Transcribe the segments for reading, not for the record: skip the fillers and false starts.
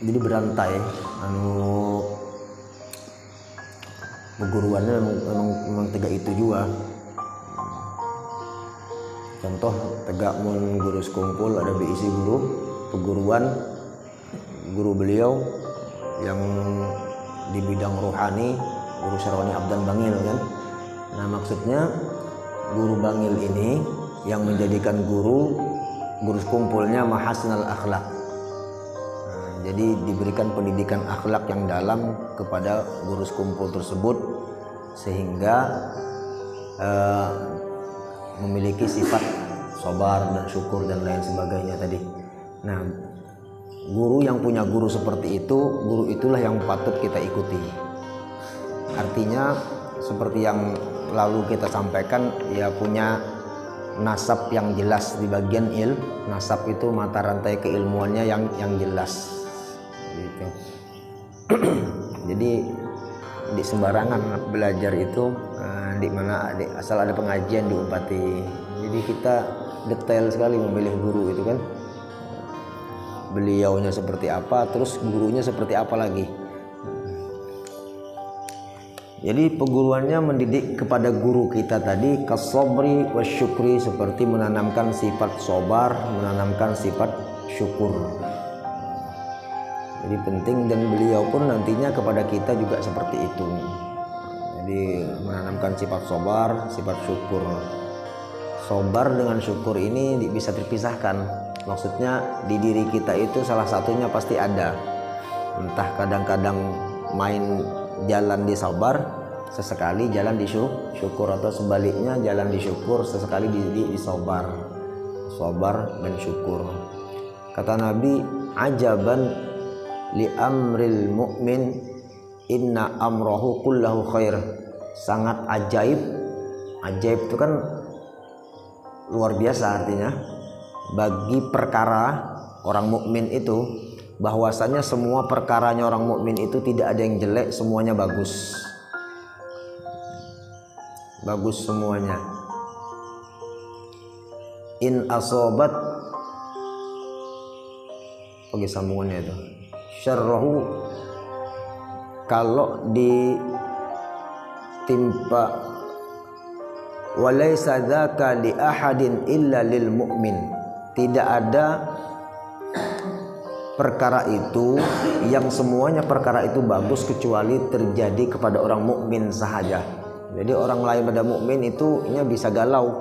jadi berantai perguruannya memang tegak itu juga. Contoh tegak mun guru sekumpul ada isi guru perguruan, guru beliau yang di bidang rohani, guru Syaroni Abdan Bangil kan. Nah maksudnya guru Bangil ini yang menjadikan guru sekumpulnya mahasinal akhlak. Jadi diberikan pendidikan akhlak yang dalam kepada guru sekumpul tersebut sehingga memiliki sifat sabar dan syukur dan lain sebagainya tadi. Nah, guru yang punya guru seperti itu, guru itulah yang patut kita ikuti. Artinya seperti yang lalu kita sampaikan, ya punya nasab yang jelas di bagian nasab itu mata rantai keilmuannya yang jelas gitu. Jadi di sembarangan belajar itu di mana asal ada pengajian diumpati. Jadi kita detail sekali memilih guru itu kan, beliaunya seperti apa, terus gurunya seperti apa lagi. Jadi perguruannya mendidik kepada guru kita tadi kasobri wasyukri, seperti menanamkan sifat sabar, menanamkan sifat syukur. Jadi penting, dan beliau pun nantinya kepada kita juga seperti itu. Jadi menanamkan sifat sabar, sifat syukur. Sabar dengan syukur ini bisa terpisahkan. Maksudnya di diri kita itu salah satunya pasti ada. Entah kadang-kadang main jalan di sabar, sesekali jalan di syukur, atau sebaliknya jalan di syukur, sesekali di sabar. Sabar dan syukur. Kata Nabi, ajaban li amril mu'min inna amrohu kullahu khair. Sangat ajaib. Ajaib itu kan luar biasa artinya. Bagi perkara orang mukmin itu, bahwasanya semua perkaranya orang mukmin itu tidak ada yang jelek, semuanya bagus. Bagus semuanya. In asobat, oke sambungannya itu. Syarrahu, kalau ditimpa, walaysa dzaka li ahadin illa lil mu'min. Tidak ada perkara itu yang semuanya perkara itu bagus kecuali terjadi kepada orang mukmin sahaja. Jadi orang lain pada mukmin itu bisa galau,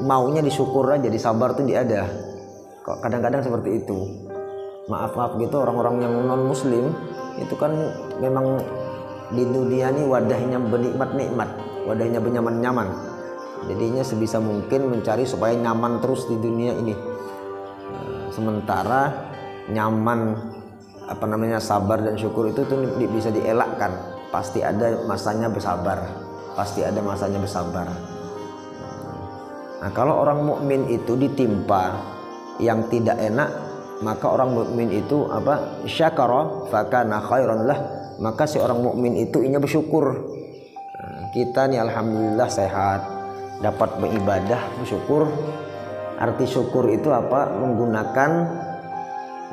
maunya disyukur aja, disabar tuh dia ada. Kok kadang-kadang seperti itu. Maaf gitu, orang-orang yang non muslim itu kan memang di dunia ini wadahnya bernikmat-nikmat, wadahnya bernyaman-nyaman. Jadinya sebisa mungkin mencari supaya nyaman terus di dunia ini. Sementara nyaman sabar dan syukur itu tuh bisa dielakkan. Pasti ada masanya bersabar, pasti ada masanya bersabar. Nah, kalau orang mukmin itu ditimpa yang tidak enak, maka orang mukmin itu syakara fakana khairan lah, maka si orang mukmin itu bersyukur. Nah, kita nih alhamdulillah sehat, dapat beribadah, bersyukur. Arti syukur itu menggunakan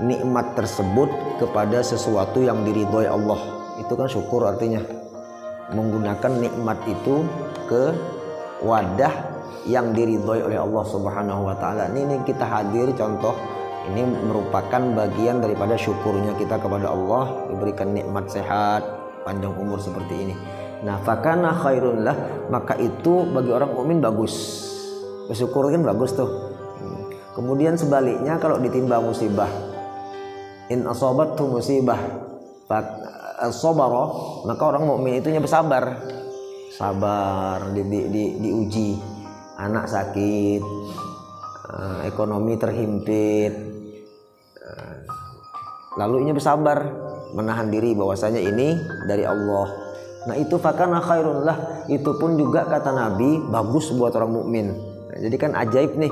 nikmat tersebut kepada sesuatu yang diridhoi Allah. Itu kan syukur artinya. Menggunakan nikmat itu ke wadah yang diridhoi oleh Allah Subhanahu wa taala. Ini kita hadir contoh, ini merupakan bagian daripada syukurnya kita kepada Allah, diberikan nikmat sehat, panjang umur seperti ini. Nah, fakana khairun lah, maka itu bagi orang mukmin bagus. Bersyukur kan bagus tuh. Kemudian sebaliknya kalau ditimba musibah, in asobathu musibah sabara, maka orang mukmin itu bersabar. Sabar diuji, anak sakit, ekonomi terhimpit, lalu bersabar, menahan diri bahwasanya ini dari Allah. Nah itu fakana khairun lah, itu pun juga kata Nabi bagus buat orang mukmin. Nah, jadi kan ajaib nih.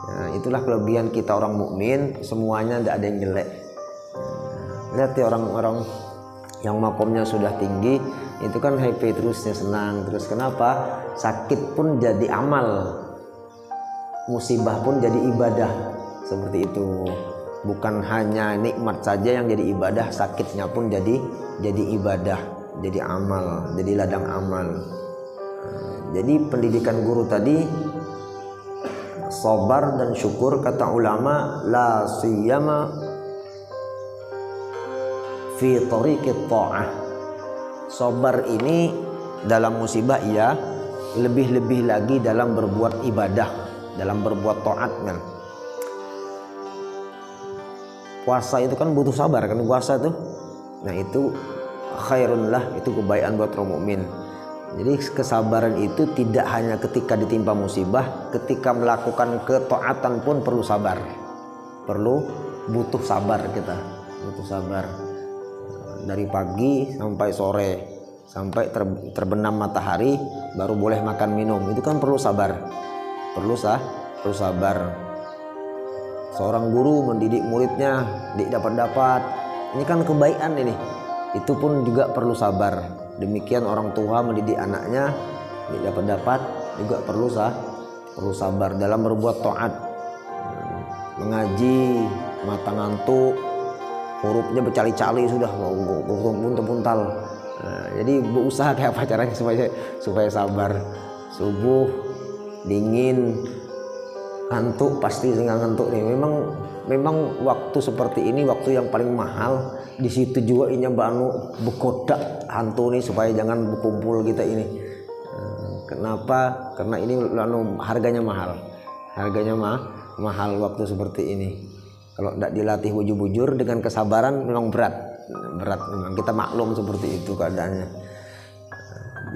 Nah, itulah kelebihan kita orang mukmin, semuanya tidak ada yang jelek. Lihat ya orang-orang yang makomnya sudah tinggi, itu kan happy terusnya, senang terus. Kenapa? Sakit pun jadi amal, musibah pun jadi ibadah, seperti itu. bukan hanya nikmat saja yang jadi ibadah, sakitnya pun jadi ibadah, jadi amal, jadi ladang amal. Jadi pendidikan guru tadi sabar dan syukur, kata ulama, la siyama fi tariqit ta'ah. Sabar ini dalam musibah iya, lebih-lebih lagi dalam berbuat ibadah, dalam berbuat taat kan. Puasa itu kan butuh sabar kan, puasa tuh. Nah itu khairun lah, itu kebaikan buat orang mukmin. Jadi kesabaran itu tidak hanya ketika ditimpa musibah, ketika melakukan ketaatan pun perlu sabar. Butuh sabar kita, butuh sabar. Dari pagi sampai sore, sampai terbenam matahari baru boleh makan minum, itu kan perlu sabar. Perlu sabar. Seorang guru mendidik muridnya dapat, ini kan kebaikan ini. Itu pun juga perlu sabar. Demikian orang tua mendidik anaknya dapat juga perlu sabar dalam berbuat taat. Mengaji mata ngantuk, hurufnya bercali-cali sudah puntal. Jadi berusaha kayak apa caranya supaya sabar. Subuh dingin, ngantuk pasti ngantuk nih. Memang waktu seperti ini waktu yang paling mahal. Di situ juga ini banu bekodak hantu nih supaya jangan berkumpul kita ini. Kenapa? Karena ini harganya mahal. Mahal waktu seperti ini. Kalau tidak dilatih bujur-bujur dengan kesabaran memang berat memang, kita maklum seperti itu keadaannya.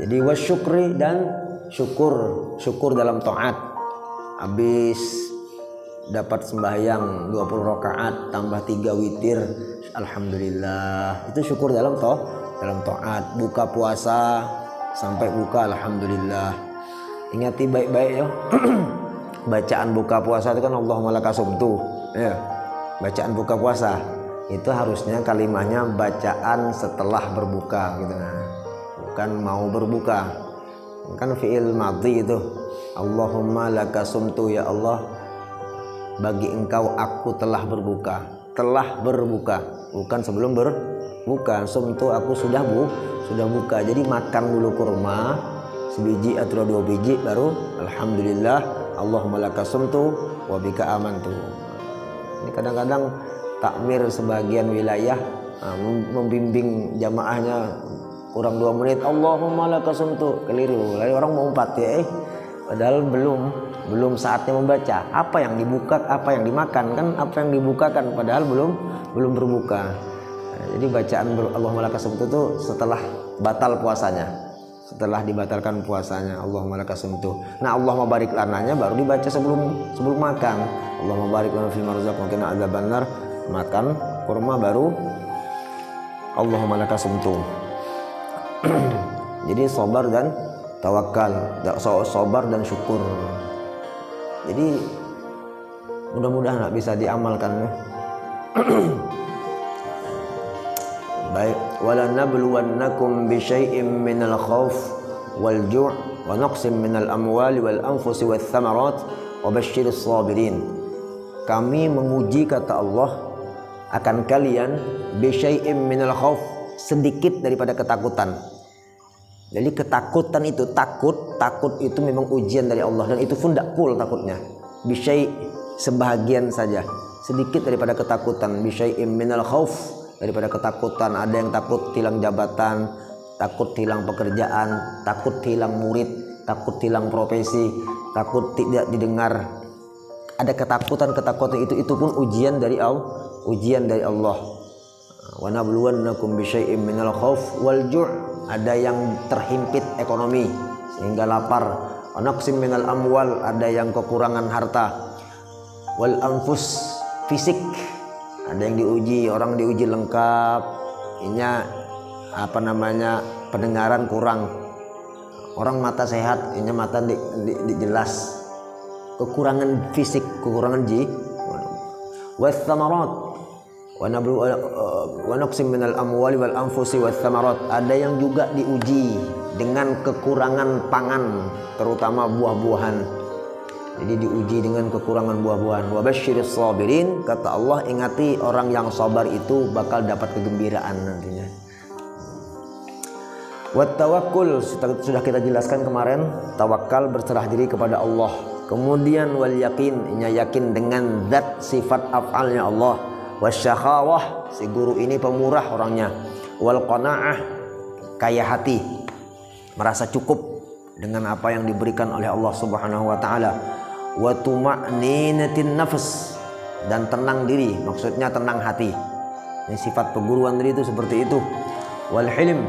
Jadi wasyukri dan syukur dalam taat. Habis dapat sembahyang 20 rakaat tambah 3 witir, alhamdulillah, itu syukur dalam taat. Buka puasa sampai buka, alhamdulillah. Ingati baik-baik ya. Bacaan buka puasa itu kan Allahumma lakasumtu ya. Bacaan buka puasa itu harusnya kalimahnya bacaan setelah berbuka gitu, bukan mau berbuka. Kan fi'il madhi itu, Allahumma lakasumtu, ya Allah bagi engkau aku telah berbuka, bukan sebelum berbuka. Sumtu aku sudah buka. Jadi makan dulu kurma sebiji atau 2 biji baru alhamdulillah, Allahumma lakasumtu wa bika amantu. Ini kadang-kadang takmir sebagian wilayah membimbing jamaahnya kurang 2 menit, Allahumma lakasumtu, keliru. Lalu orang mau umpat ya, padahal belum saatnya membaca. Apa yang dibuka, apa yang dimakan kan, apa yang dibukakan padahal belum berbuka. Jadi bacaan Allahumma lakasumtu itu setelah batal puasanya, setelah dibatalkan puasanya, Allahumma lakasumtu. Nah, Allahumma barik lananya baru dibaca sebelum makan. Allahumma barik lana fima razaqtana wa qina adzabannar. Makan kurma baru Allahumma lakasumtu. Jadi sabar dan tawakal, sabar dan syukur. Jadi mudah-mudahan bisa diamalkan. Baik, wala nabluwannakum bi syai'in minal khauf wal ju' wa naqsin minal amwali wal anfusi wath thamarat wa basyiris sabirin. Kami menguji, kata Allah, akan kalian bi syai'in minal khauf, sedikit daripada ketakutan. Jadi ketakutan itu, takut itu memang ujian dari Allah, dan itu pun tidak full takutnya. Bisyai, sebahagian saja, sedikit daripada ketakutan. Bisyai'im minal khauf, daripada ketakutan. Ada yang takut hilang jabatan, takut hilang pekerjaan, takut hilang murid, takut hilang profesi, takut tidak didengar. Ada ketakutan itu pun ujian dari Allah. Wa nabluwannakum bisyai'im minal khauf wal ju', ada yang terhimpit ekonomi sehingga lapar. Wa naqsim minal amwal, ada yang kekurangan harta. Wal anfus, fisik, ada yang diuji, orang diuji lengkap, pendengaran kurang. Orang mata sehat, mata jelas. Kekurangan fisik, kekurangan was thamarat, wa naqsim minal amwali wal anfusi wath thamarat, ada yang juga diuji dengan kekurangan pangan, terutama buah-buahan. Jadi diuji dengan kekurangan buah-buahan. Wa basyiris sabirin, kata Allah, ingati orang yang sabar itu bakal dapat kegembiraan nantinya. Wat tawakkul, sudah kita jelaskan kemarin, tawakal berserah diri kepada Allah. Kemudian wal yakin, yakin dengan zat sifat af'alnya Allah. Wasyakhawah, si guru ini pemurah orangnya. Wal qanaah, kaya hati, merasa cukup dengan apa yang diberikan oleh Allah Subhanahu wa taala. Wa tuma'ninatin nafs, dan tenang diri, maksudnya tenang hati. Ini sifat perguruan tadi itu seperti itu. Wal hilm,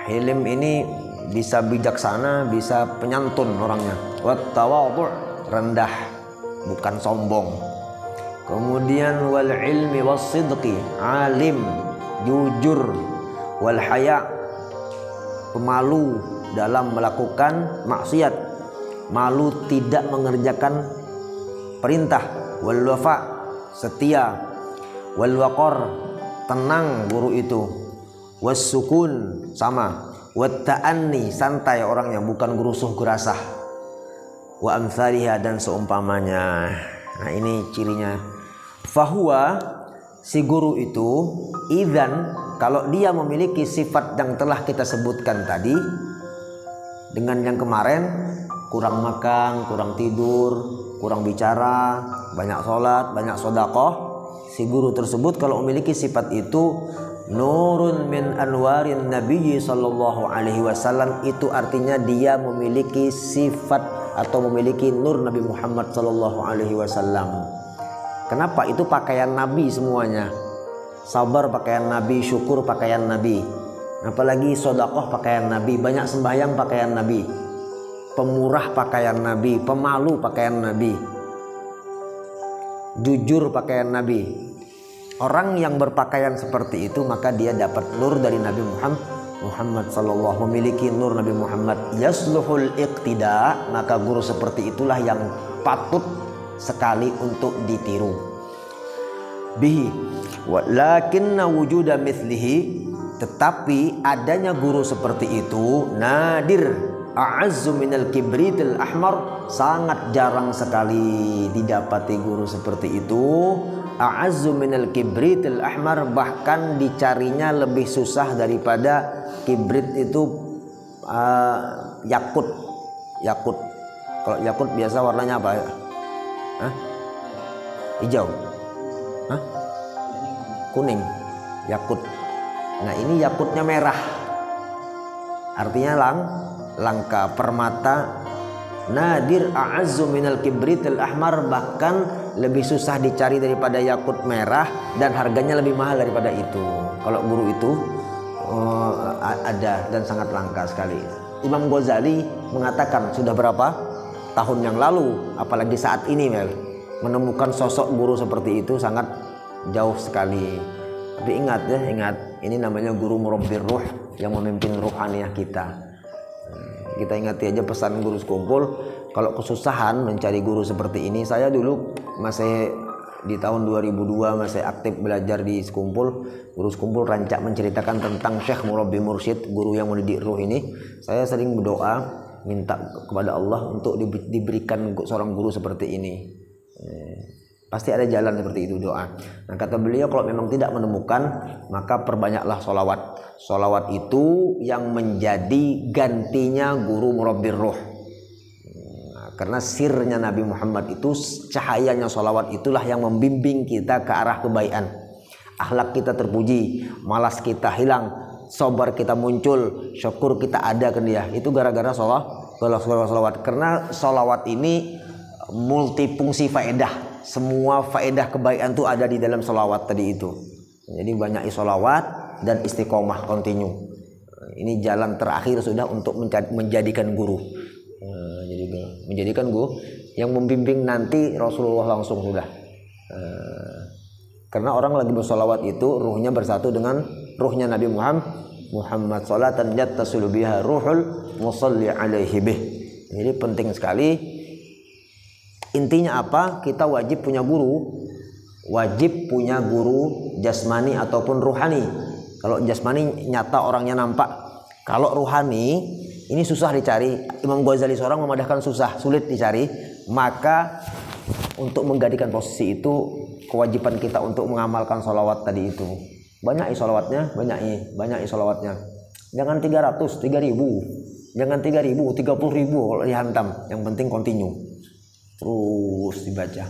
hilm ini bisa bijaksana, bisa penyantun orangnya. Wat tawadhu', rendah, bukan sombong. Kemudian wal ilmi was sidqi, alim, jujur. Wal haya, pemalu dalam melakukan maksiat, malu tidak mengerjakan perintah. Wal wafa, setia. Wal waqar, tenang guru itu. Was sukun, sama. Wat ta'anni, santai orangnya, bukan gerusuh gerasah. Wa amsalihha, dan seumpamanya. Nah ini cirinya. Fahuwa, si guru itu, idzan, kalau dia memiliki sifat yang telah kita sebutkan tadi, dengan yang kemarin, kurang makan, kurang tidur, kurang bicara, banyak sholat, banyak sedekah, si guru tersebut kalau memiliki sifat itu, nurun min anwarin nabiyyi sallallahu alaihi wasallam, itu artinya dia memiliki sifat atau memiliki nur Nabi Muhammad sallallahu alaihi wasallam. Kenapa? Itu pakaian Nabi semuanya. Sabar pakaian Nabi, syukur pakaian Nabi. Apalagi sedekah pakaian Nabi, banyak sembahyang pakaian Nabi. Pemurah pakaian Nabi, pemalu pakaian Nabi. Jujur pakaian Nabi. Orang yang berpakaian seperti itu maka dia dapat nur dari Nabi Muhammad sallallahu, memiliki nur Nabi Muhammad. Yasluhul iqtida, maka guru seperti itulah yang patut sekali untuk ditiru. Bihi, walakinna wujuda mithlihi, tetapi adanya guru seperti itu nadir, a'azzu minal kibritil ahmar, sangat jarang sekali didapati guru seperti itu. A'azzu minal kibritil ahmar, bahkan dicarinya lebih susah daripada kibrit itu yakut. Yakut, kalau yakut biasa warnanya apa? Hah? Hijau? Hah? Kuning? Yakut. Nah ini yakutnya merah, artinya langka, permata. Nadir, a'azzu minal kibritil ahmar, bahkan lebih susah dicari daripada yakut merah, dan harganya lebih mahal daripada itu. Kalau guru itu ada dan sangat langka sekali. Imam Ghazali mengatakan sudah berapa tahun yang lalu, apalagi saat ini menemukan sosok guru seperti itu sangat jauh sekali. Tapi ingat ya, ingat, ini namanya guru murabbir ruh, yang memimpin ruhaniyah kita. Kita ingati aja pesan guru sekumpul, kalau kesusahan mencari guru seperti ini. Saya dulu masih di tahun 2002 masih aktif belajar di sekumpul. Guru sekumpul rancak menceritakan tentang Syekh Murabbi Mursyid, guru yang mendidik ruh ini. Saya sering berdoa minta kepada Allah untuk diberikan seorang guru seperti ini. Pasti ada jalan seperti itu doa. Nah kata beliau, kalau memang tidak menemukan, maka perbanyaklah sholawat. Sholawat itu yang menjadi gantinya guru murabbir ruh. Karena sirnya Nabi Muhammad itu, cahayanya sholawat itulah yang membimbing kita ke arah kebaikan. Akhlak kita terpuji, malas kita hilang, sabar kita muncul, syukur kita ada ke dia. Itu gara-gara sholawat. Karena sholawat ini multifungsi faedah. Semua faedah kebaikan itu ada di dalam sholawat tadi itu. Jadi banyak sholawat dan istiqomah kontinu. Ini jalan terakhir sudah untuk menjadikan guru. Jadi menjadikan guru yang membimbing nanti Rasulullah langsung sudah. Karena orang lagi bersolawat itu ruhnya bersatu dengan ruhnya Nabi Muhammad salatan yattasilu biha ruhul musalli alaihi bih. Jadi penting sekali. Intinya apa? Kita wajib punya guru. Wajib punya guru jasmani ataupun ruhani. Kalau jasmani nyata orangnya nampak. Kalau ruhani Ini susah dicari. Imam Ghazali seorang memadahkan susah, sulit dicari. Maka untuk menggantikan posisi itu kewajiban kita untuk mengamalkan sholawat tadi itu. Banyak sholawatnya, banyak sholawatnya. Jangan 300, 3000. Jangan 3000, 30.000 kalau dihantam. Yang penting continue. Terus dibaca.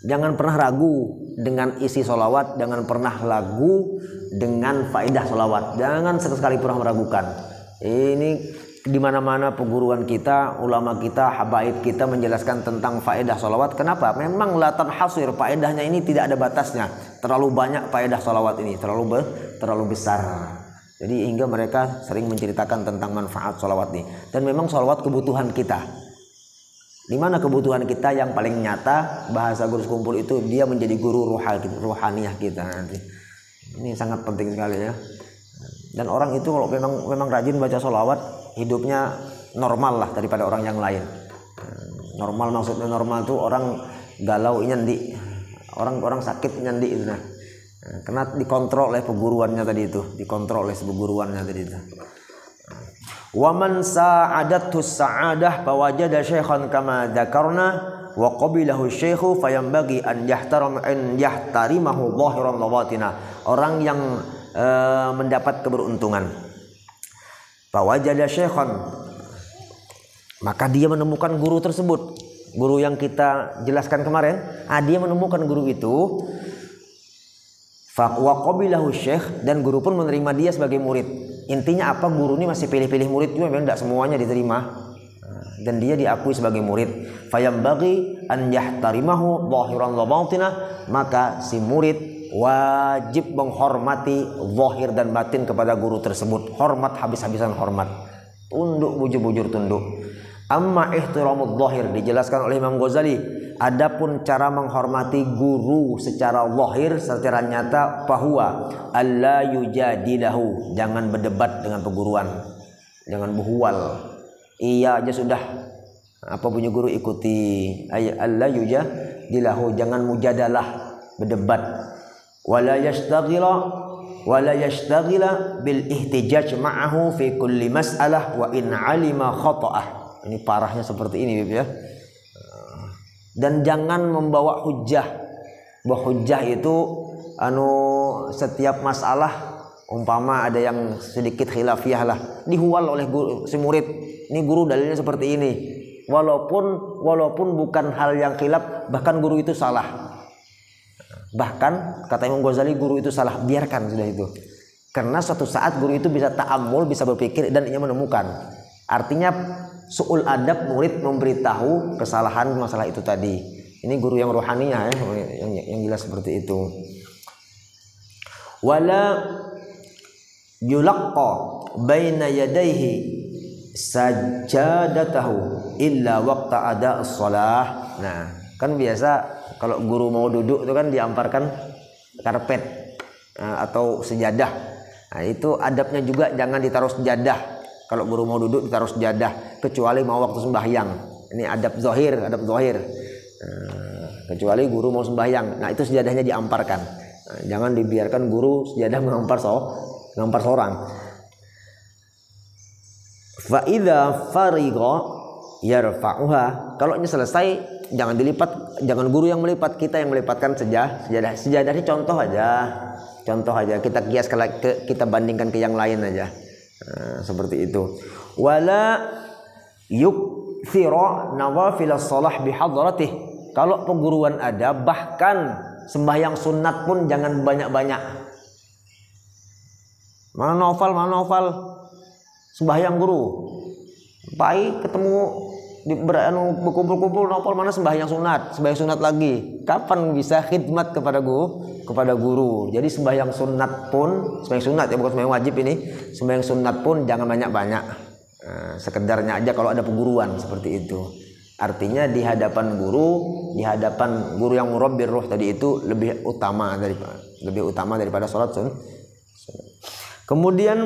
Jangan pernah ragu dengan isi sholawat. Jangan pernah ragu dengan faedah sholawat. Jangan sekali pernah meragukan. Ini di mana-mana perguruan kita, ulama kita, habaib kita menjelaskan tentang faedah sholawat. Kenapa? Memang latan hasir, faedahnya ini tidak ada batasnya. Terlalu banyak faedah sholawat ini, terlalu besar. Jadi hingga mereka sering menceritakan tentang manfaat sholawat ini. Dan memang sholawat kebutuhan kita. Di mana kebutuhan kita yang paling nyata, bahasa Guru Sekumpul itu dia menjadi guru ruhaniyah kita nanti. Ini sangat penting sekali ya. Dan orang itu kalau memang rajin baca sholawat, hidupnya normal lah daripada orang yang lain. Normal maksudnya normal tuh orang galau nyandi, orang sakit nyandi itu nah. Karena dikontrol oleh perguruannya tadi itu, Wa man sa'adathu sa'adah fawajada syaikhan kama dzakarna wa qabilahu syaikhu fayanbaghi an yahtarimahu zahiran wa batina. Orang yang mendapat keberuntungan, fawajada syaikhan, maka dia menemukan guru tersebut, guru yang kita jelaskan kemarin. Dia menemukan guru itu, wa qabilahu syaikh, dan guru pun menerima dia sebagai murid. Intinya apa? Guru ini masih pilih-pilih murid juga, memang tidak semuanya diterima, dan dia diakui sebagai murid. Fayambaghi an yahtarimahu zahiran wa batina, maka si murid wajib menghormati zahir dan batin kepada guru tersebut. Hormat habis-habisan hormat, tunduk bujur-bujur tunduk. Amma ihtiramudz zahir, dijelaskan oleh Imam Ghazali, adapun cara menghormati guru secara zahir, secara nyata, fahuwa alla yujadilahu, jangan berdebat dengan perguruan, jangan berhuwal. Iya aja sudah, apa punya guru ikuti. Alla yujadilahu, jangan mujadalah, berdebat. Wala yashtaghila bil ihtijaj ma'ahu fi kulli mas'alah wa in 'alima khata'ah. Ini parahnya seperti ini ya. Dan jangan membawa hujjah. Bahwa hujjah itu setiap masalah, umpama ada yang sedikit khilafiyah lah, dihuwal oleh guru, si murid. Ini guru dalilnya seperti ini. Walaupun bukan hal yang khilaf, bahkan guru itu salah. Bahkan kata Imam Ghazali, guru itu salah, biarkan sudah itu. Karena suatu saat guru itu bisa ta'ammul, bisa berpikir dan ia menemukan. Artinya su'ul adab murid memberitahu kesalahan masalah itu tadi. Ini guru yang rohaniyah ya, yang jelas seperti itu. Wala yulaqqa baina yadayhi sajadatahu illa waqta ada'us shalah. Nah, kan biasa kalau guru mau duduk itu kan diamparkan karpet atau sejadah. Nah, itu adabnya juga, jangan ditaruh sejadah. Kalau guru mau duduk ditaruh sejadah, kecuali mau waktu sembahyang. Ini adab zahir. Kecuali guru mau sembahyang. Nah, itu sejadahnya diamparkan. Jangan dibiarkan guru sejadah mengampar seorang. Fa idza fariga yarfa'uha. Kalau ini selesai, jangan dilipat, jangan guru yang melipat, kita yang melipatkan sejadah. Sejadah ini contoh aja, kita kias kita bandingkan ke yang lain aja. Seperti itu. Wala yukthira nawafil shalah bihadratih. Kalau perguruan ada, bahkan sembahyang sunat pun jangan banyak-banyak. Mana novel sembahyang guru. Baik ketemu berkumpul-kumpul novel, mana sembahyang sunat lagi. Kapan bisa khidmat kepada guru? Jadi sembahyang sunat ya, bukan sembahyang wajib ini. Sembahyang sunat pun jangan banyak-banyak. Sekedarnya aja kalau ada perguruan seperti itu. Artinya di hadapan guru yang murabbir ruh tadi itu lebih utama daripada sholat sunat. Kemudian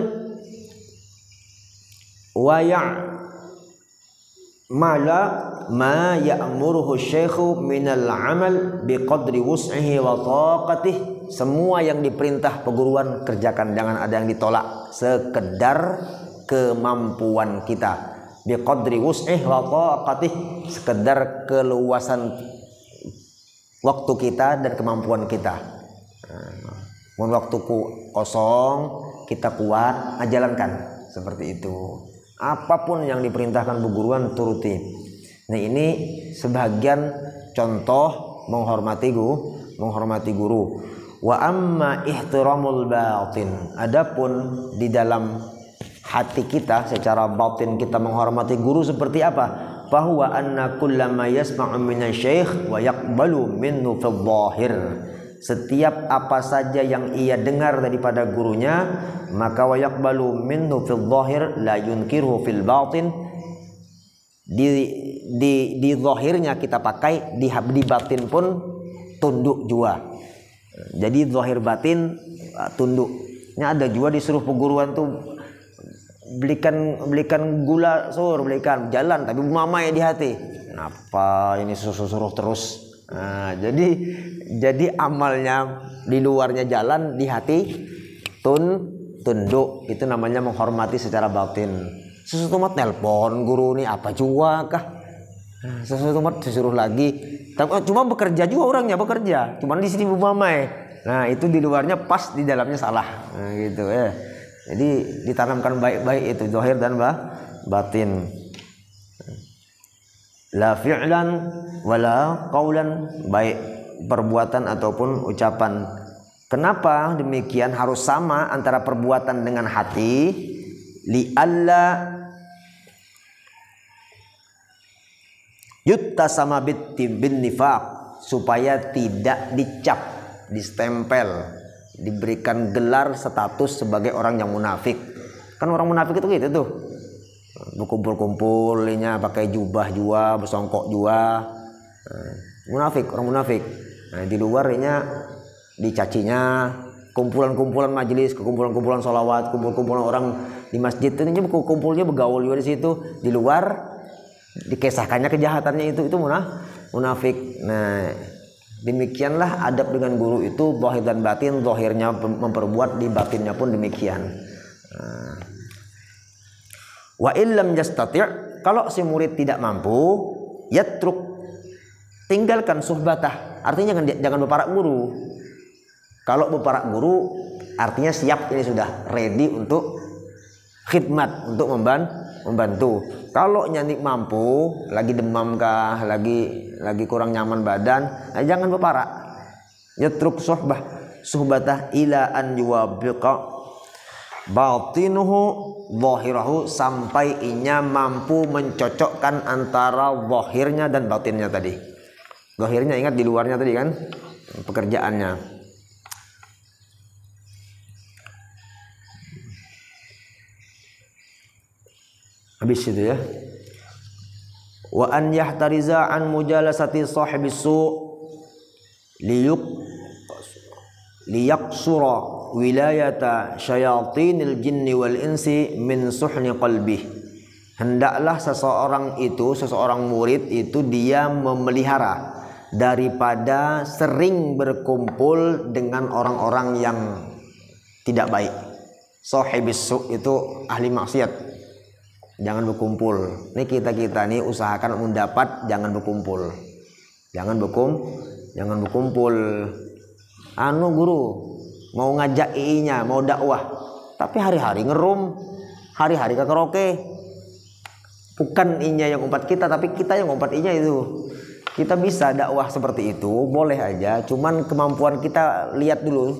mala ma ya'muruhu syaikhu minal amal biqadri wus'ihi wa taqatih. Semua yang diperintah perguruan kerjakan, jangan ada yang ditolak. Sekedar kemampuan kita, biqadri wus'ih wa taqatih, sekedar keluasan waktu kita dan kemampuan kita. Mun waktuku kosong, kita kuat, jalankan seperti itu. Apapun yang diperintahkan bu guruan turuti. Nah, ini sebagian contoh menghormati guru. Wa amma ihtiramul batin, adapun di dalam hati kita secara batin kita menghormati guru seperti apa? Bahwa anna kullama yasma'u minasy-syaikh wa yaqbalu minhu fil dhahir, setiap apa saja yang ia dengar daripada gurunya, maka wa yaqbalu minhu fil dhahir la yunkiruhu fil batin, di zahirnya kita pakai, di batin pun tunduk jua. Jadi zahir batin tunduknya ada jua. Disuruh peguruan tuh belikan gula sur, belikan jalan, tapi mamai di hati. Kenapa ini suruh terus? Nah, jadi amalnya di luarnya jalan, di hati tunduk. Itu namanya menghormati secara batin. Sesuatu mat nelpon guru nih apa jua kah? Sesuatu mat disuruh lagi. Cuma bekerja juga orangnya bekerja. Cuman di sini mamai. Nah, itu di luarnya pas, di dalamnya salah. Nah, gitu ya. Jadi ditanamkan baik-baik itu zahir dan batin. La fi'lan wala qaulan, baik perbuatan ataupun ucapan. Kenapa demikian harus sama antara perbuatan dengan hati? Li alla yuttasama bin nifaq, supaya tidak dicap, distempel, diberikan gelar status sebagai orang yang munafik. Kan orang munafik itu gitu tuh, berkumpul-kumpulnya pakai jubah jua, bersongkok jua, munafik, orang munafik. Nah, di luarnya dicacinya, kumpulan-kumpulan majelis, kumpulan-kumpulan sholawat, kumpulan-kumpulan orang di masjid itu kumpulnya bergaul juga di situ. Di luar dikisahkannya kejahatannya itu munafik. Nah, demikianlah adab dengan guru itu, zahir dan batin. Zahirnya memperbuat, di batinnya pun demikian. Wa illam yastati', kalau si murid tidak mampu, yatruk, tinggalkan suhbatah. Artinya jangan berparak guru. Kalau berparak guru artinya siap, ini sudah ready untuk khidmat, untuk membantu. Kalau nyanyi mampu, lagi demam kah, lagi kurang nyaman badan, nah jangan berparak. Yatruk suhbatah ila an yuwabiqa batinuhu zahirahu, sampai inya mampu mencocokkan antara zahirnya dan batinnya tadi. Zahirnya ingat, di luarnya tadi kan pekerjaannya. Habis itu ya. Wa an yahtariza an mujalasati sahibis su' liyaqsura wilayata syayatinil jinni wal insi min suhni qalbih. Hendaklah seseorang murid itu dia memelihara daripada sering berkumpul dengan orang-orang yang tidak baik. Sahibis su' itu ahli maksiat. Jangan berkumpul. Ini kita nih usahakan mendapat, jangan berkumpul. Jangan berkumpul. Guru mau ngajak nya, mau dakwah, tapi hari-hari ngerum, hari-hari ke karaoke. Bukan inya yang umpat kita, tapi kita yang umpat inya itu. Kita bisa dakwah seperti itu, boleh aja. Cuman kemampuan kita lihat dulu.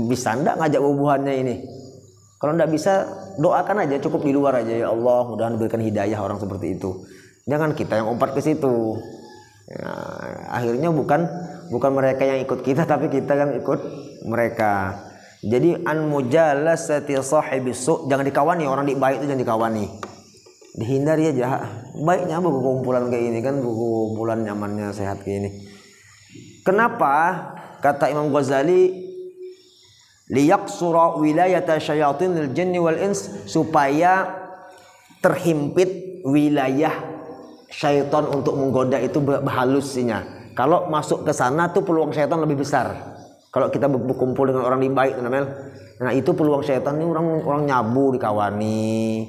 Bisa ndak ngajak bubuhannya ini? Kalau ndak bisa, doakan aja, cukup di luar aja. Ya Allah, mudah-mudahan berikan hidayah orang seperti itu. Jangan kita yang umpat ke situ. Ya, akhirnya bukan mereka yang ikut kita, tapi kita yang ikut mereka. Jadi an mujalasati sahibis su', jangan dikawani orang di baik itu, jangan dikawani. Dihindari aja. Baiknya berkumpulan kayak ini kan, berkumpulan nyamannya sehat kayak ini. Kenapa? Kata Imam Ghazali, liyaqsura wilayata syayatinil jinni wal ins, supaya terhimpit wilayah syaitan untuk menggoda itu berhalusnya. Kalau masuk ke sana tuh peluang syaitan lebih besar. Kalau kita berkumpul dengan orang yang baik, Nah itu peluang syaitan ini, orang nyabu dikawani,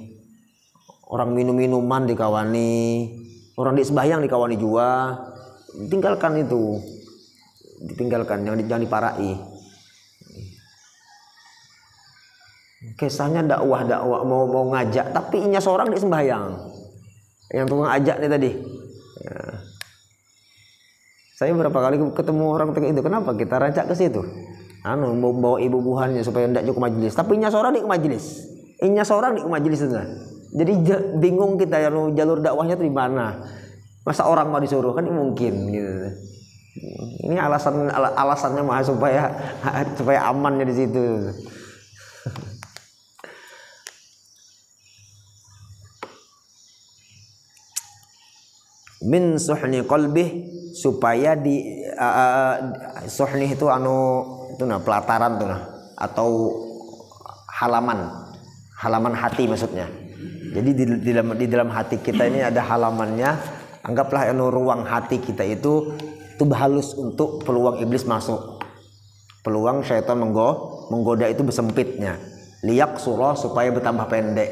orang minum-minuman dikawani, orang di sembahyang dikawani juga. Tinggalkan itu, ditinggalkan, jangan diparai. Kisahnya dakwah mau ngajak, tapi inya seorang di sembahyang, yang tukang ajak nih tadi. Ya. Saya berapa kali ketemu orang itu, kenapa kita rajak ke situ? Mau bawa ibu buhannya supaya ndak ke majelis, tapi inya seorang di majelis, itu. Jadi bingung kita ya, jalur dakwahnya di mana? Masa orang mau disuruh, kan mungkin gitu. Ini alasannya mah supaya amannya di situ. Min suhni qalbih, supaya di suhni itu pelataran atau halaman hati maksudnya. Jadi di dalam hati kita ini ada halamannya. Anggaplah ruang hati kita itu halus untuk peluang iblis masuk, peluang syaitan menggoda itu bersempitnya. Liyak surah, supaya bertambah pendek.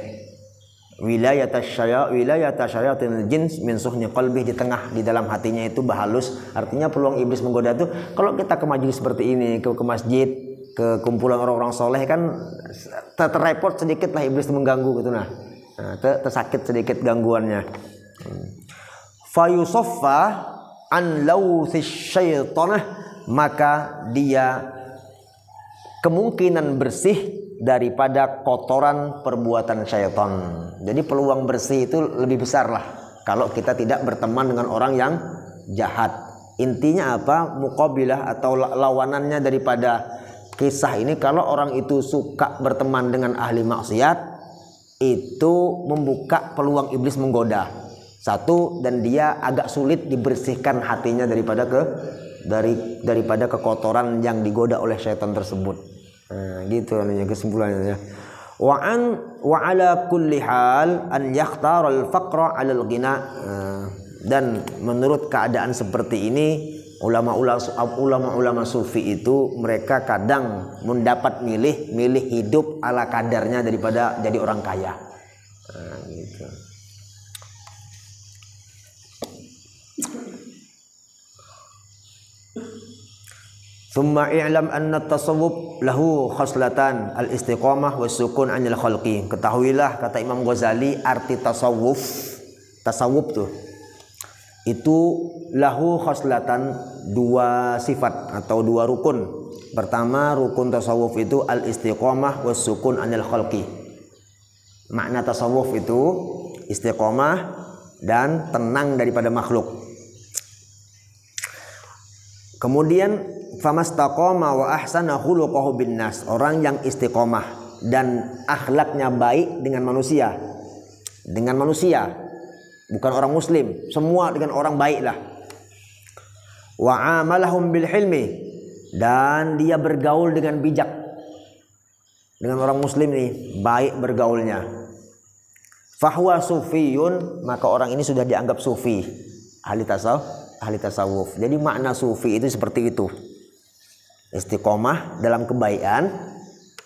Wilayata syayatinil jins min suhni qalbih, di dalam hatinya itu bahalus. Artinya peluang iblis menggoda itu, kalau kita ke majelis seperti ini, ke masjid, ke kumpulan orang-orang soleh, kan terrepot sedikit lah iblis mengganggu gitu. Tersakit sedikit gangguannya. Fayusaffa an lawthis syaitanah, maka dia kemungkinan bersih daripada kotoran perbuatan syaitan. Jadi peluang bersih itu lebih besar lah kalau kita tidak berteman dengan orang yang jahat. Intinya apa? Muqabilah atau lawanannya daripada kisah ini, kalau orang itu suka berteman dengan ahli maksiat, itu membuka peluang iblis menggoda. Satu, dan dia agak sulit dibersihkan hatinya daripada kekotoran yang digoda oleh syaitan tersebut. Gitu kesimpulannya. Wa ala kulli hal an yakhtara al-faqra 'ala al-ghina. Dan menurut keadaan seperti ini, ulama sufi itu mereka kadang mendapat milih hidup ala kadarnya daripada jadi orang kaya. Gitu. Thumma i'lam anna tasawwuf lahu khaslatan al-istiqamah was-sukun 'anil khalqi. Ketahuilah, kata Imam Ghazali, arti tasawuf tuh itu lahu khaslatan, dua sifat atau dua rukun. Pertama, rukun tasawuf itu al-istiqamah was-sukun 'anil khalqi. Makna tasawuf itu istiqamah dan tenang daripada makhluk. Kemudian famastaqama wa ahsana khuluquhu bin nas, orang yang istiqomah dan akhlaknya baik dengan manusia, bukan orang muslim, semua dengan orang baiklah. Wa amalahum bil hilmi, dan dia bergaul dengan bijak dengan orang muslim nih, baik bergaulnya. Fahuwa sufiyun, maka orang ini sudah dianggap sufi, ahli tasawuf. Jadi makna sufi itu seperti itu. Istiqomah dalam kebaikan,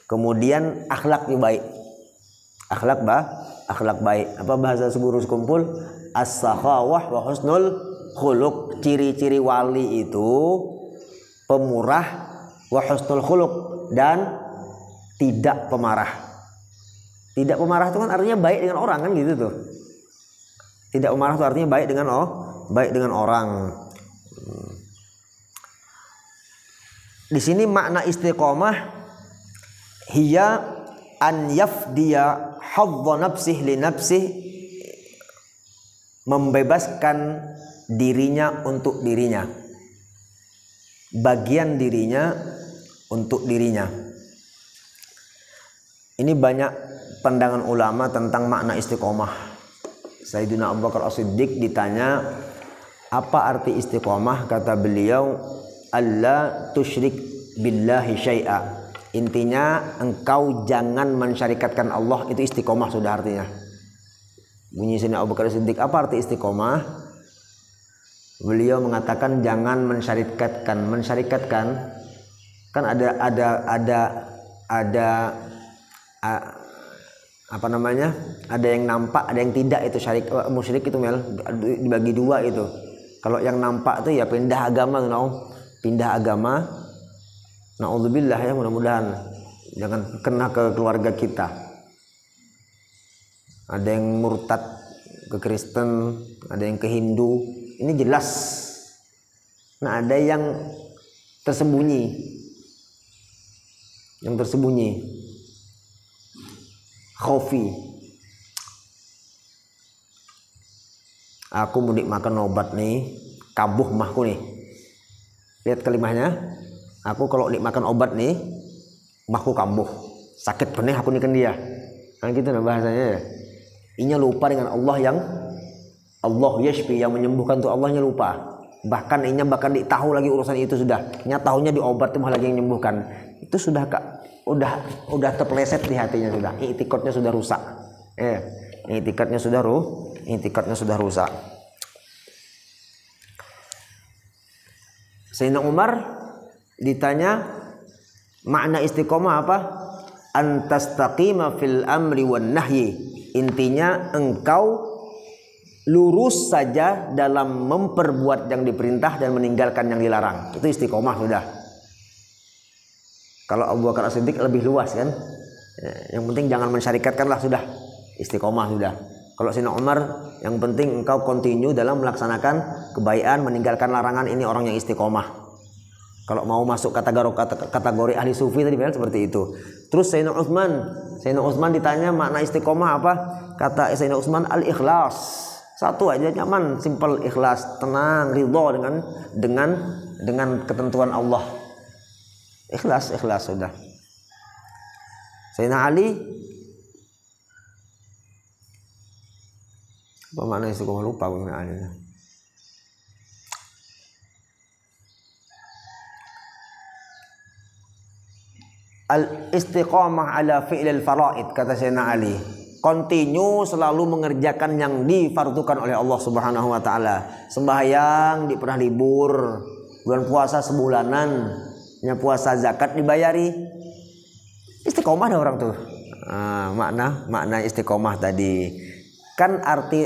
kemudian akhlaknya baik. Akhlak baik. Apa bahasa Seburus Kumpul? As-sakhawah wa husnul khuluq. Ciri-ciri wali itu pemurah, wa husnul khuluq, dan tidak pemarah. Tidak pemarah itu kan artinya baik dengan orang, kan gitu tuh. Tidak pemarah itu artinya baik dengan orang. Di sini makna istiqomah hiya an yafdiya hadza nafsih li nafsih, membebaskan dirinya untuk dirinya, bagian dirinya untuk dirinya. Ini banyak pandangan ulama tentang makna istiqomah. Sayyidina Abu Bakar As-Siddiq ditanya, apa arti istiqomah? Kata beliau, alla tusyrik billahi syai'a. Intinya engkau jangan mensyarikatkan Allah, itu istiqomah sudah artinya. Bunyi sini Abu Bakar Siddiq, apa arti istiqomah? Beliau mengatakan jangan mensyarikatkan. Mensyarikatkan kan ada apa namanya, ada yang nampak, ada yang tidak. Itu syirik musyrik itu Mel, dibagi dua itu. Kalau yang nampak itu ya pindah agama tuh, pindah agama. Naudzubillah ya, mudah-mudahan jangan kena ke keluarga kita. Ada yang murtad ke Kristen, ada yang ke Hindu, ini jelas. Nah, ada yang tersembunyi, khofi. Aku mudik makan obat nih, kambuh mahku nih. Lihat kalimatnya, aku kalau makan obat nih, mahku kambuh, sakit benih aku nikan dia. Kan gitu nah bahasanya ya. Inya lupa dengan Allah yang Allah yashfi, yang menyembuhkan tuh Allahnya lupa. Bahkan inya ditahu lagi urusan itu sudah. Inya tahunya di obat tuh malah yang menyembuhkan. Itu sudah udah terpeleset di hatinya sudah. I'tikadnya sudah rusak. I'tikadnya sudah rusak. Sayyidina Umar ditanya makna istiqomah apa? Antastaqima fil amri wan nahyi. Intinya engkau lurus saja dalam memperbuat yang diperintah dan meninggalkan yang dilarang. Itu istiqomah sudah. Kalau Abu Bakar As-Siddiq lebih luas kan. Yang penting jangan mensyarikatkanlah sudah. Istiqomah sudah. Kalau Sayyidina Umar yang penting engkau continue dalam melaksanakan kebaikan, meninggalkan larangan, ini orang yang istiqomah. Kalau mau masuk kategori ahli sufi tadi kan seperti itu. Terus Sayyidina Utsman ditanya makna istiqomah apa? Kata Sayyidina Utsman al-ikhlas. Satu aja, nyaman, simple, ikhlas, tenang, ridho dengan ketentuan Allah. Ikhlas sudah. Sayyidina Ali apa makna istiqomah, lupa gue Sayyidina Ali. Al-istiqamah ala fi'lil faraid, kata Sayyidina Ali. Continue selalu mengerjakan yang difardukan oleh Allah Subhanahu wa taala. Sembahyang di pernah libur, bulan puasa sebulanan, puasa zakat dibayari. Istiqomah ada orang tuh. Makna istiqomah tadi. Kan arti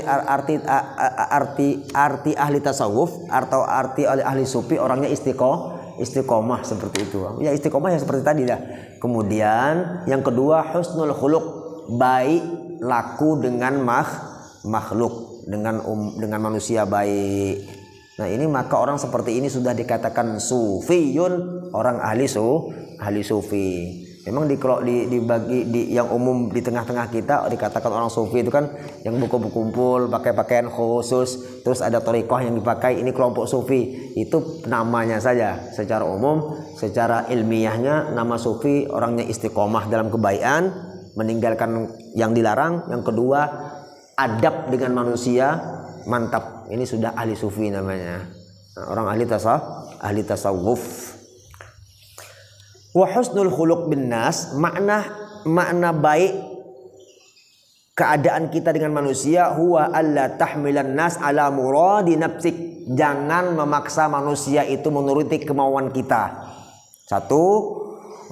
ahli tasawuf atau arti ahli sufi orangnya istiqomah seperti itu. Ya istiqomah ya seperti tadi dah. Kemudian yang kedua husnul khuluq, baik laku dengan makhluk, dengan manusia baik. Nah, ini maka orang seperti ini sudah dikatakan sufiyun, orang ahli sufi. Memang dibagi yang umum di tengah-tengah kita dikatakan orang sufi itu kan yang kumpul pakai pakaian khusus, terus ada thariqah yang dipakai, ini kelompok sufi. Itu namanya saja. Secara umum, secara ilmiahnya nama sufi orangnya istiqomah dalam kebaikan, meninggalkan yang dilarang. Yang kedua, adab dengan manusia, mantap. Ini sudah ahli sufi namanya. Nah, orang ahli tasawuf. Wa husnul khuluq bin nas, makna baik keadaan kita dengan manusia, huwa alla tahmilan nas ala muradi nafsik. Jangan memaksa manusia itu menuruti kemauan kita. Satu,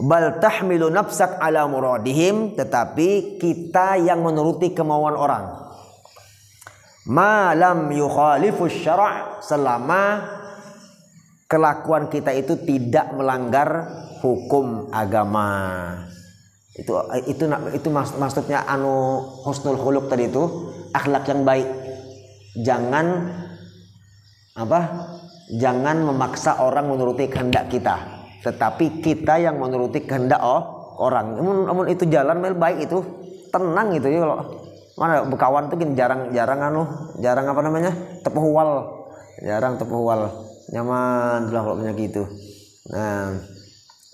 bal tahmilu nafsak ala muradihim, tetapi kita yang menuruti kemauan orang. Ma lam yukhalifu syara', selama kelakuan kita itu tidak melanggar hukum agama. Itu maksudnya husnul khuluq tadi itu akhlak yang baik. Jangan memaksa orang menuruti kehendak kita, tetapi kita yang menuruti kehendak orang. Namun itu jalan baik itu tenang gitu ya. Kalau mana berkawan tuh jarang apa namanya, tepuh wal, nyaman lah kalau punya gitu. Nah,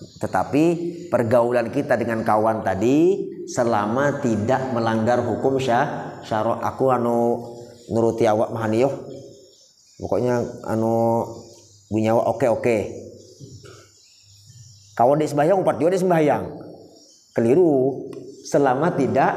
tetapi pergaulan kita dengan kawan tadi selama tidak melanggar hukum syara'. Aku nuruti awak mahaniyoh, pokoknya bunyi awak oke. Kawan di sembahyang upat juga di sembahyang, keliru selama tidak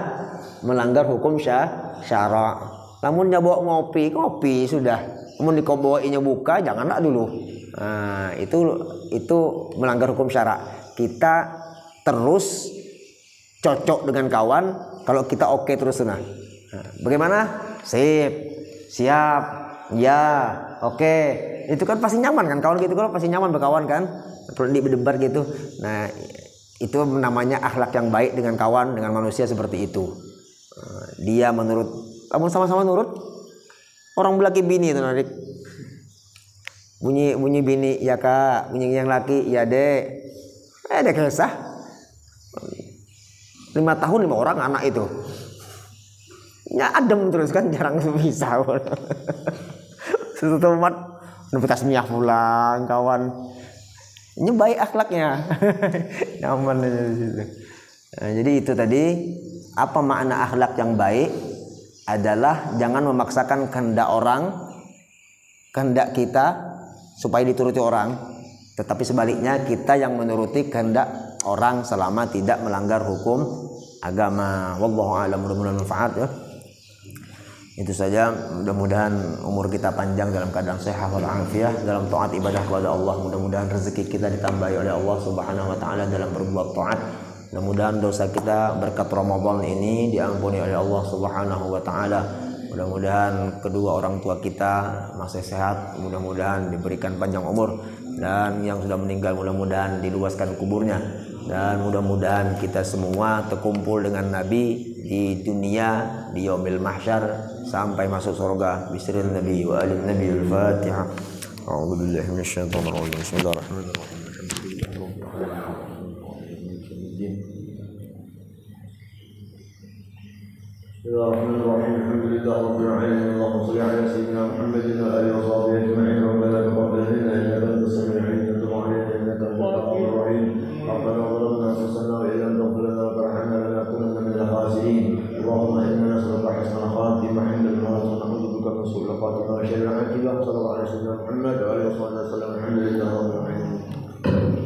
melanggar hukum syara'. Namun bawa ngopi sudah. Namun dikobawainnya buka, janganlah dulu. Nah, itu melanggar hukum syara'. Kita terus cocok dengan kawan, kalau kita oke terus nah. Bagaimana? Sip, siap, ya, oke. Itu kan pasti nyaman kan kawan gitu, kalau pasti nyaman berkawan kan, perlu berdebar gitu. Nah itu namanya akhlak yang baik dengan kawan, dengan manusia seperti itu. Dia menurut, kamu sama-sama nurut. Orang laki bini itu narik. Bunyi bini ya kak, bunyi yang laki ya dek. Ada kisah 5 tahun 5 orang anak itu. Ya adem terus kan, jarang bisa. Suatu tempat bekas minyak pulang kawan. Ini baik akhlaknya. Nyaman aja di situ. Nah, jadi itu tadi, apa makna akhlak yang baik adalah jangan memaksakan kehendak orang, kehendak kita supaya dituruti orang, tetapi sebaliknya kita yang menuruti kehendak orang selama tidak melanggar hukum agama. Wallahu a'lam, mudah-mudahan manfaat ya. Itu saja, mudah-mudahan umur kita panjang dalam keadaan sehat wal afiah dalam taat ibadah kepada Allah. Mudah-mudahan rezeki kita ditambahi oleh Allah Subhanahu wa taala dalam berbuat taat. Mudah-mudahan dosa kita berkat Ramadan ini diampuni oleh Allah Subhanahu wa taala. Mudah-mudahan kedua orang tua kita masih sehat, mudah-mudahan diberikan panjang umur, dan yang sudah meninggal mudah-mudahan diluaskan kuburnya, dan mudah-mudahan kita semua terkumpul dengan Nabi di dunia di yaumil mahsyar sampai masuk surga bisrin Nabi wa alin Nabi. Al-Fatihah. A'udzubillahi minasyaitonir rajim. Bismillahirrahmanirrahim. Bismillahirrahmanirrahim. Alhamdulillahi rabbil alamin. Allahumma shalli ala sayyidina Muhammadin wa alihi wa sahbihi ajma'in. Rabbana taqabbal minna innaka antas samiul alim wa tub 'alaina innaka antat tawwabur rahim. Rabbana zalamna anfusana wa illam taghfir lana wa tarhamna lanakunanna minal khasirin. Allahumma inna nas'aluka husnal khatimah 'inda al-maut wa na'udzu bika min su'il khatimah wa syarril 'aqibah. Sallallahu alaihi wa sallam Muhammad wa alihi wa sahbihi. Alhamdulillahi rabbil alamin.